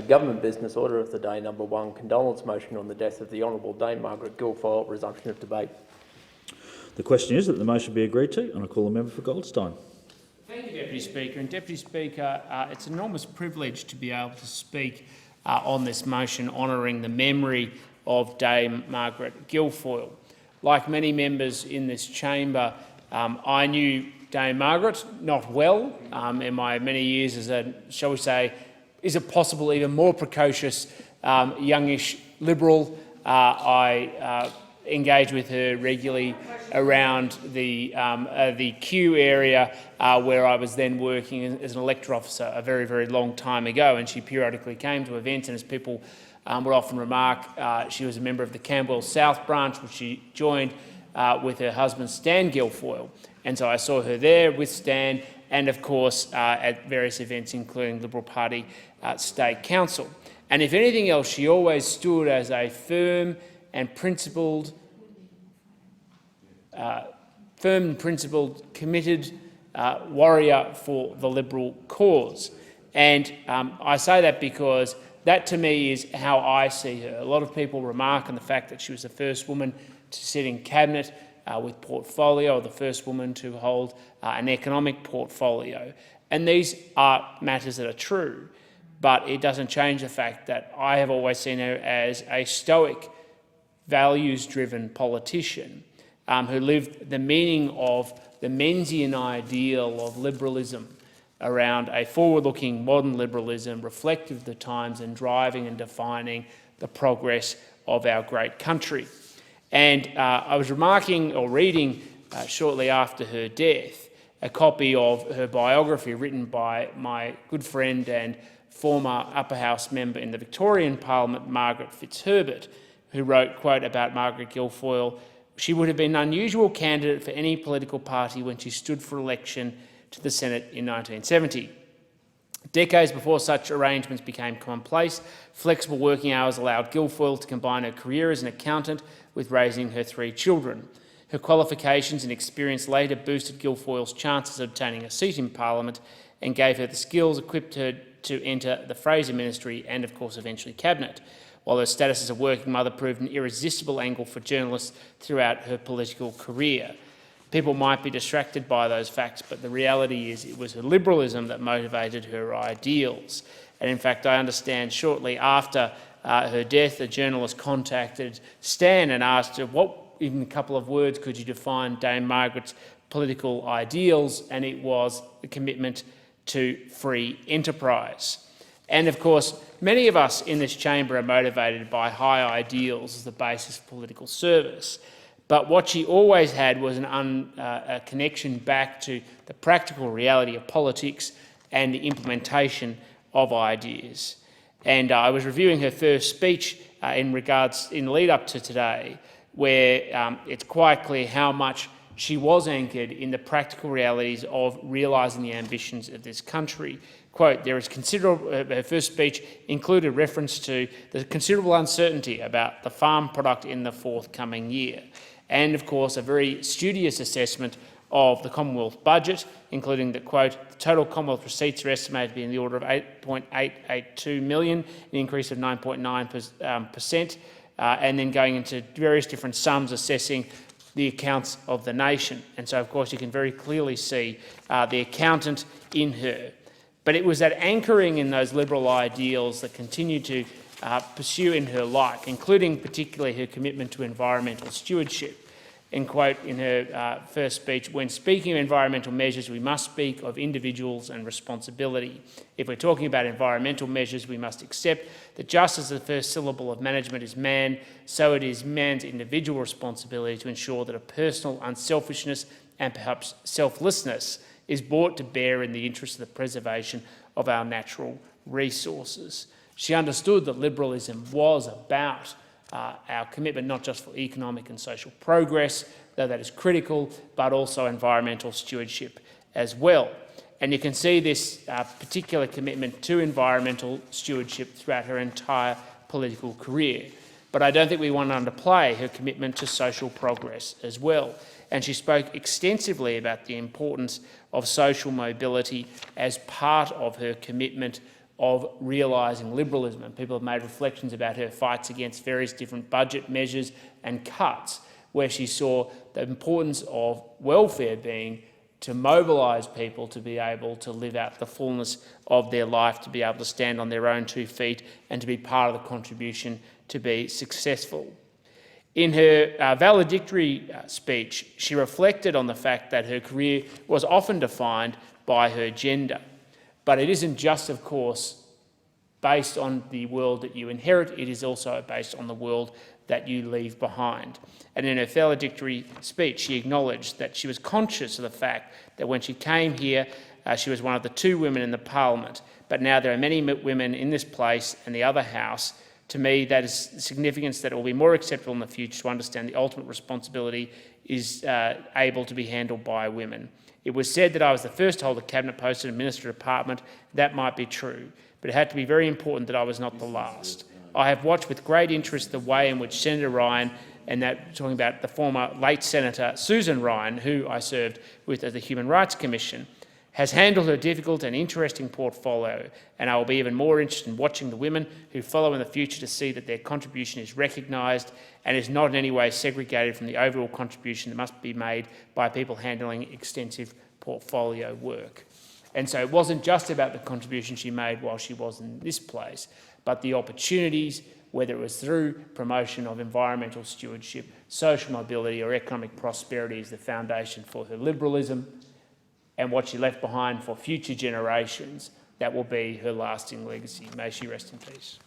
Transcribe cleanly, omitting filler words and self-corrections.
Government business order of the day number 1, condolence motion on the death of the Honourable Dame Margaret Guilfoyle, resumption of debate. The question is that the motion be agreed to, and I call the member for Goldstein. Thank you, Deputy Speaker. And Deputy Speaker, it's an enormous privilege to be able to speak on this motion honouring the memory of Dame Margaret Guilfoyle. Like many members in this chamber, I knew Dame Margaret not well in my many years as a, shall we say, is it possible, even more precocious, youngish Liberal. I engage with her regularly around the Kew area where I was then working as an electoral officer a very, very long time ago, and she periodically came to events, and as people would often remark, she was a member of the Camberwell South branch, which she joined with her husband Stan Guilfoyle. And so I saw her there with Stan and, of course, at various events, including Liberal Party State Council. And if anything else, she always stood as a firm and principled, committed warrior for the Liberal cause. And I say that because that, to me, is how I see her. A lot of people remark on the fact that she was the first woman to sit in cabinet with portfolio, or the first woman to hold an economic portfolio. And these are matters that are true, but it doesn't change the fact that I have always seen her as a stoic, values-driven politician who lived the meaning of the Menzian ideal of liberalism around a forward-looking modern liberalism reflective of the times and driving and defining the progress of our great country. And I was remarking or reading shortly after her death a copy of her biography written by my good friend and former Upper House member in the Victorian Parliament, Margaret Fitzherbert, who wrote, quote, about Margaret Guilfoyle: "She would have been an unusual candidate for any political party when she stood for election to the Senate in 1970. Decades before such arrangements became commonplace, flexible working hours allowed Guilfoyle to combine her career as an accountant with raising her 3 children. Her qualifications and experience later boosted Guilfoyle's chances of obtaining a seat in Parliament and gave her the skills equipped her to enter the Fraser Ministry and, of course, eventually Cabinet, while her status as a working mother proved an irresistible angle for journalists throughout her political career." People might be distracted by those facts, but the reality is it was her liberalism that motivated her ideals. And in fact, I understand shortly after her death, a journalist contacted Stan and asked her, what, in a couple of words, could you define Dame Margaret's political ideals? And it was a commitment to free enterprise. And of course, many of us in this chamber are motivated by high ideals as the basis of political service. But what she always had was a connection back to the practical reality of politics and the implementation of ideas. And I was reviewing her first speech in lead up to today, where it's quite clear how much she was anchored in the practical realities of realising the ambitions of this country. Quote, "There is considerable," her first speech included reference to the considerable uncertainty about the farm product in the forthcoming year. And, of course, a very studious assessment of the Commonwealth budget, including that, quote, "The total Commonwealth receipts are estimated to be in the order of $8.882 million, an increase of 9.9%, and then going into various different sums assessing the accounts of the nation." And so, of course, you can very clearly see the accountant in her. But it was that anchoring in those liberal ideals that continued to pursue in her life, including particularly her commitment to environmental stewardship. And quote in her first speech, "When speaking of environmental measures, we must speak of individuals and responsibility. If we're talking about environmental measures, we must accept that just as the first syllable of management is man, so it is man's individual responsibility to ensure that a personal unselfishness and perhaps selflessness is brought to bear in the interest of the preservation of our natural resources." She understood that liberalism was about our commitment not just for economic and social progress, though that is critical, but also environmental stewardship as well. And you can see this particular commitment to environmental stewardship throughout her entire political career. But I don't think we want to underplay her commitment to social progress as well. And she spoke extensively about the importance of social mobility as part of her commitment of realising liberalism, and people have made reflections about her fights against various different budget measures and cuts, where she saw the importance of welfare being to mobilise people to be able to live out the fullness of their life, to be able to stand on their own 2 feet and to be part of the contribution to be successful. In her valedictory speech, she reflected on the fact that her career was often defined by her gender. But it isn't just, of course, based on the world that you inherit, it is also based on the world that you leave behind. And in her valedictory speech, she acknowledged that she was conscious of the fact that when she came here, she was one of the 2 women in the Parliament, but now there are many women in this place and the other House. To me, that is significance that it will be more acceptable in the future to understand the ultimate responsibility is able to be handled by women. It was said that I was the first to hold a cabinet post in a minister department. That might be true, but it had to be very important that I was not the last. I have watched with great interest the way in which Senator Ryan, and that talking about the former late Senator Susan Ryan, who I served with at the Human Rights Commission, has handled her difficult and interesting portfolio, and I will be even more interested in watching the women who follow in the future to see that their contribution is recognised and is not in any way segregated from the overall contribution that must be made by people handling extensive portfolio work. And so it wasn't just about the contribution she made while she was in this place, but the opportunities, whether it was through promotion of environmental stewardship, social mobility or economic prosperity, is the foundation for her liberalism, and what she left behind for future generations, that will be her lasting legacy. May she rest in peace.